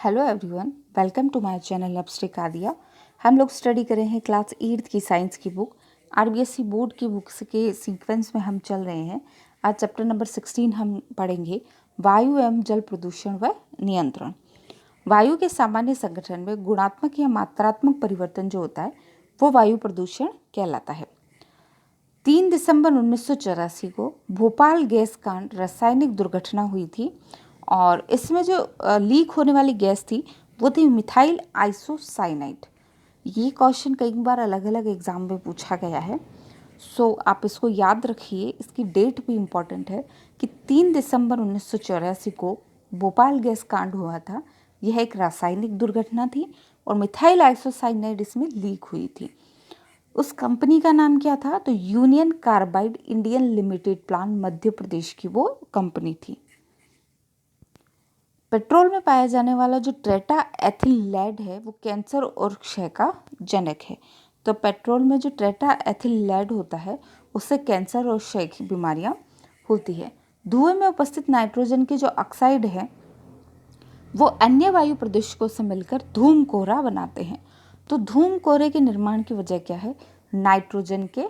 Hello everyone, welcome to my channel अपस्टिक आदिया। हम लोग स्टडी कर रहे हैं क्लास 8 की साइंस की बुक आरबीएसई बोर्ड की बुक्स के सीक्वेंस में हम चल रहे हैं। आज चैप्टर नंबर 16 हम पढ़ेंगे वायु एवं जल प्रदूषण व नियंत्रण। वायु के सामान्य संगठन में गुणात्मक या मात्रात्मक परिवर्तन जो होता है वो वायु प्रदूषण कहलाता है। 3 दिसंबर 1984 को भोपाल गैस कांड रासायनिक दुर्घटना हुई थी और इसमें जो लीक होने वाली गैस थी वो थी मिथाइल आइसोसाइनाइड। ये क्वेश्चन कई बार अलग अलग एग्जाम में पूछा गया है, सो आप इसको याद रखिए। इसकी डेट भी इम्पॉर्टेंट है कि 3 दिसंबर 1984 को भोपाल गैस कांड हुआ था। यह एक रासायनिक दुर्घटना थी और मिथाइल आइसोसाइनाइड इसमें लीक हुई थी। उस कंपनी का नाम क्या था? तो Union Carbide Indian limited plant Madhya Pradesh की वो कंपनी थी। पेट्रोल में पाया जाने वाला जो ट्रेटा एथिल लेड है वो कैंसर और क्षय का जनक है। तो पेट्रोल में जो ट्रेटा एथिल लेड होता है उससे कैंसर और क्षय की बीमारियां होती है। धुएं में उपस्थित नाइट्रोजन के जो ऑक्साइड है वो अन्य वायु प्रदूषकों से मिलकर धूम कोहरा बनाते हैं। तो धूम कोहरे के निर्माण की वजह क्या है? नाइट्रोजन के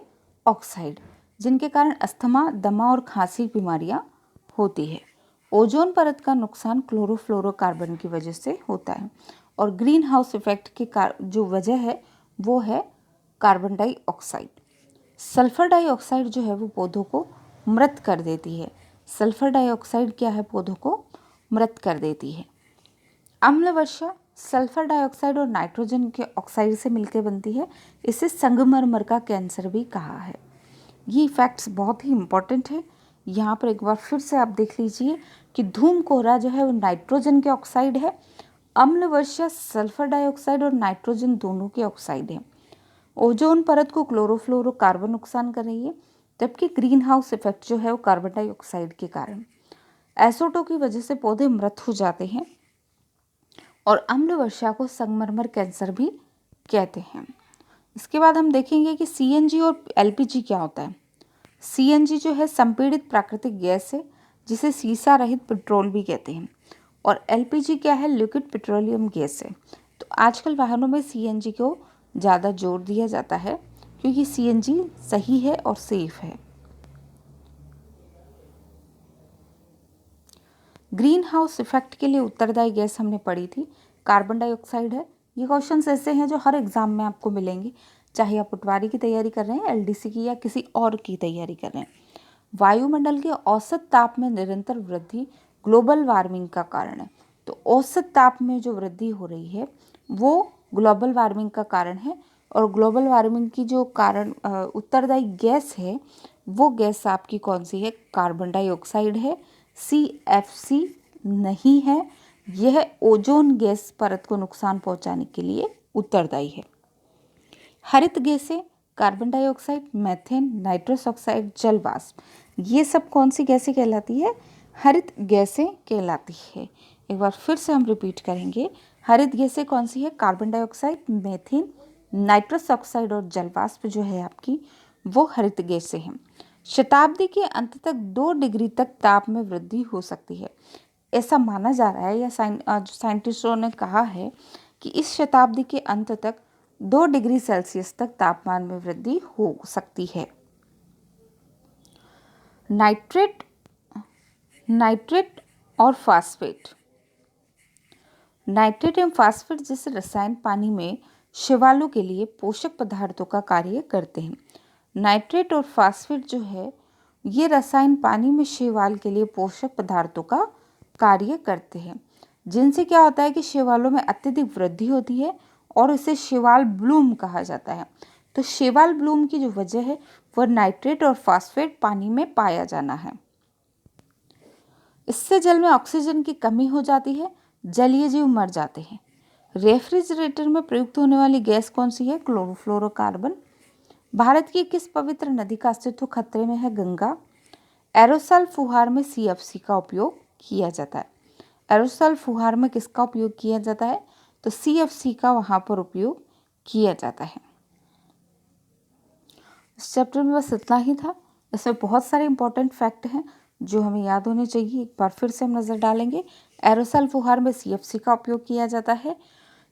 ऑक्साइड, जिनके कारण अस्थमा, दमा और खांसी बीमारियां होती है। ओजोन परत का नुकसान क्लोरोफ्लोरोकार्बन की वजह से होता है और ग्रीन हाउस इफेक्ट की जो वजह है वो है कार्बन डाइऑक्साइड। सल्फर डाइऑक्साइड जो है वो पौधों को मृत कर देती है। सल्फर डाइऑक्साइड क्या है? पौधों को मृत कर देती है। अम्ल वर्षा सल्फर डाइऑक्साइड और नाइट्रोजन के ऑक्साइड से मिलकर बनती है। इसे संगमरमर का कैंसर भी कहा है। ये फैक्ट्स बहुत ही इम्पोर्टेंट है। यहाँ पर एक बार फिर से आप देख लीजिए कि धूम कोहरा जो है वो नाइट्रोजन के ऑक्साइड है। अम्ल वर्षा सल्फर डाइऑक्साइड और नाइट्रोजन दोनों के ऑक्साइड है। ओजोन परत को क्लोरोफ्लोरोकार्बन नुकसान कर रही है, जबकि ग्रीन हाउस इफेक्ट जो है वो कार्बन डाइऑक्साइड के कारण। एसोटो की वजह से पौधे मृत हो जाते हैं और अम्ल वर्षा को संगमरमर कैंसर भी कहते हैं। इसके बाद हम देखेंगे कि सीएनजी और एलपीजी क्या होता है। सीएनजी जो है संपीड़ित प्राकृतिक गैस है जिसे सीसा रहित पेट्रोल भी कहते हैं और एलपीजी क्या है? लिक्विड पेट्रोलियम गैस है। तो आजकल वाहनों में सीएनजी को ज़्यादा जोर दिया जाता है क्योंकि सीएनजी सही है और सेफ है। ग्रीन हाउस इफेक्ट के लिए उत्तरदायी गैस हमने पढ़ी थी, कार्बन डाइऑक्साइड है। ये क्वेश्चंस ऐसे हैं जो हर एग्जाम में आपको मिलेंगे, चाहे आप पटवारी की तैयारी कर रहे हैं, एलडीसी की या किसी और की तैयारी कर रहे हैं। वायुमंडल के औसत ताप में निरंतर वृद्धि ग्लोबल वार्मिंग का कारण है। तो औसत ताप में जो वृद्धि हो रही है वो ग्लोबल वार्मिंग का कारण है और ग्लोबल वार्मिंग की जो कारण उत्तरदायी गैस है वो गैस आपकी कौन सी है? कार्बन डाइऑक्साइड है। CFC नहीं है। यह ओजोन गैस परत को नुकसान पहुंचाने के लिए उत्तरदायी है। हरित गैसें carbon dioxide, methane, nitrous oxide, जल वाष्प, ये सब कौन सी गैसें कहलाती है? हरित गैसें कहलाती है। एक बार फिर से हम रिपीट करेंगे, हरित गैसें कौन सी है? Carbon dioxide, methane, nitrous oxide और जल वाष्प जो है आपकी वो हरित गैसें हैं। शताब्दी के अंत तक 2 डिग्री तक ताप में वृद्धि हो सकती है, ऐसा माना जा रहा है या साइंटिस्टों ने कहा है कि इस शताब्दी के अंत तक 2 डिग्री सेल्सियस तक तापमान में वृद्धि हो सकती है। नाइट्रेट और फास्फेट। नाइट्रेट एवं फास्फेट जैसे रसायन पानी में शैवालों के लिए पोषक पदार्थों का कार्य करते हैं। नाइट्रेट और फास्फेट जो है ये रसायन पानी में शैवाल के लिए पोषक पदार्थों का कार्य करते हैं, जिनसे क्या होता है कि शैवालों में अत्यधिक वृद्धि होती है और इसे शैवाल ब्लूम कहा जाता है। तो शैवाल ब्लूम की जो वजह है वह नाइट्रेट और फास्फेट पानी में पाया जाना है। इससे जल में ऑक्सीजन की कमी हो जाती है, जलीय जीव मर जाते हैं। रेफ्रिजरेटर में प्रयुक्त होने वाली गैस कौन सी है? क्लोरोफ्लोरोकार्बन। भारत की किस पवित्र नदी का अस्तित्व खतरे में है? गंगा। एरोसॉल फुहार में CFC का उपयोग किया जाता है। एरोसॉल फुहार में किसका उपयोग किया जाता है? तो CFC का वहां पर उपयोग किया जाता है। इस चैप्टर में बस इतना ही था। इसमें बहुत सारे इंपॉर्टेंट फैक्ट हैं जो हमें याद होने चाहिए। एक बार फिर से हम नज़र डालेंगे। एरोसल फुहार में CFC का उपयोग किया जाता है।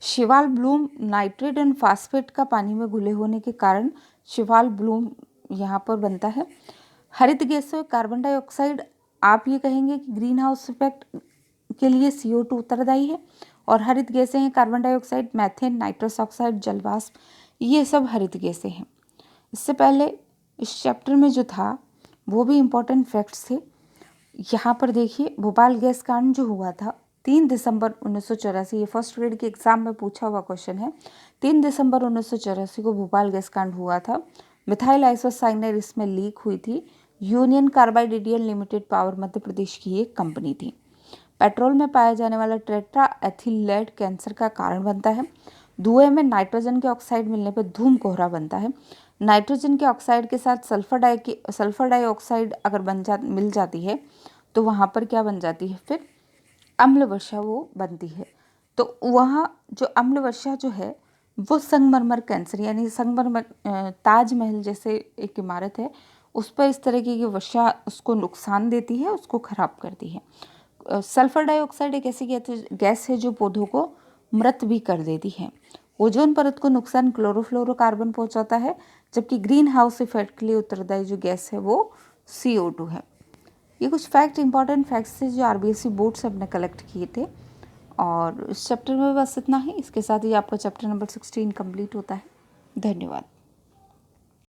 शिवाल ब्लूम नाइट्रेट एंड फास्फेट का पानी में घुले होने के कारण शिवाल ब्लूम यहाँ पर बनता है। हरित गैसों कार्बन डाइऑक्साइड, आप ये कहेंगे कि ग्रीन हाउस इफेक्ट के लिए CO2 उत्तरदायी है, और हरित गैसें हैं carbon dioxide, methane, nitrous oxide, जलवाष्प, ये सब हरित गैसें हैं। इससे पहले इस चैप्टर में जो था वो भी इम्पोर्टेंट फैक्ट्स थे। यहाँ पर देखिए, भोपाल गैस कांड जो हुआ था 3 दिसंबर 1984, ये फर्स्ट ग्रेड के एग्जाम में पूछा हुआ क्वेश्चन है। 3 दिसंबर 1984 को भोपाल गैस कांड हुआ था। मिथाइल आइसोसाइनेट इसमें लीक हुई थी। Union Carbide Indian limited power Madhya Pradesh की एक कंपनी थी। पेट्रोल में पाया जाने वाला टेट्रा एथिल कैंसर का कारण बनता है। धुएं में नाइट्रोजन के ऑक्साइड मिलने पर धूम कोहरा बनता है। नाइट्रोजन के ऑक्साइड के साथ सल्फर डाइऑक्साइड अगर मिल जाती है तो वहाँ पर क्या बन जाती है, फिर अम्ल वर्षा वो बनती है। तो वहाँ जो अम्ल वर्षा जो है वो संगमरमर कैंसर, यानी संगमरमर ताजमहल जैसे एक इमारत है उस पर इस तरह की वर्षा उसको नुकसान देती है, उसको खराब करती है। सल्फर डाइऑक्साइड एक ऐसी गैस है जो पौधों को मृत भी कर देती है। ओजोन परत को नुकसान क्लोरोफ्लोरोकार्बन पहुंचाता है, जबकि ग्रीन हाउस इफेक्ट के लिए उत्तरदायी जो गैस है वो CO2 है। ये कुछ इंपॉर्टेंट फैक्ट्स थे जो RBSC बोर्ड से अपने कलेक्ट किए थे। और इस चैप्टर में बस इतना ही। इसके साथ ही आपका चैप्टर नंबर 16 कंप्लीट होता है। धन्यवाद।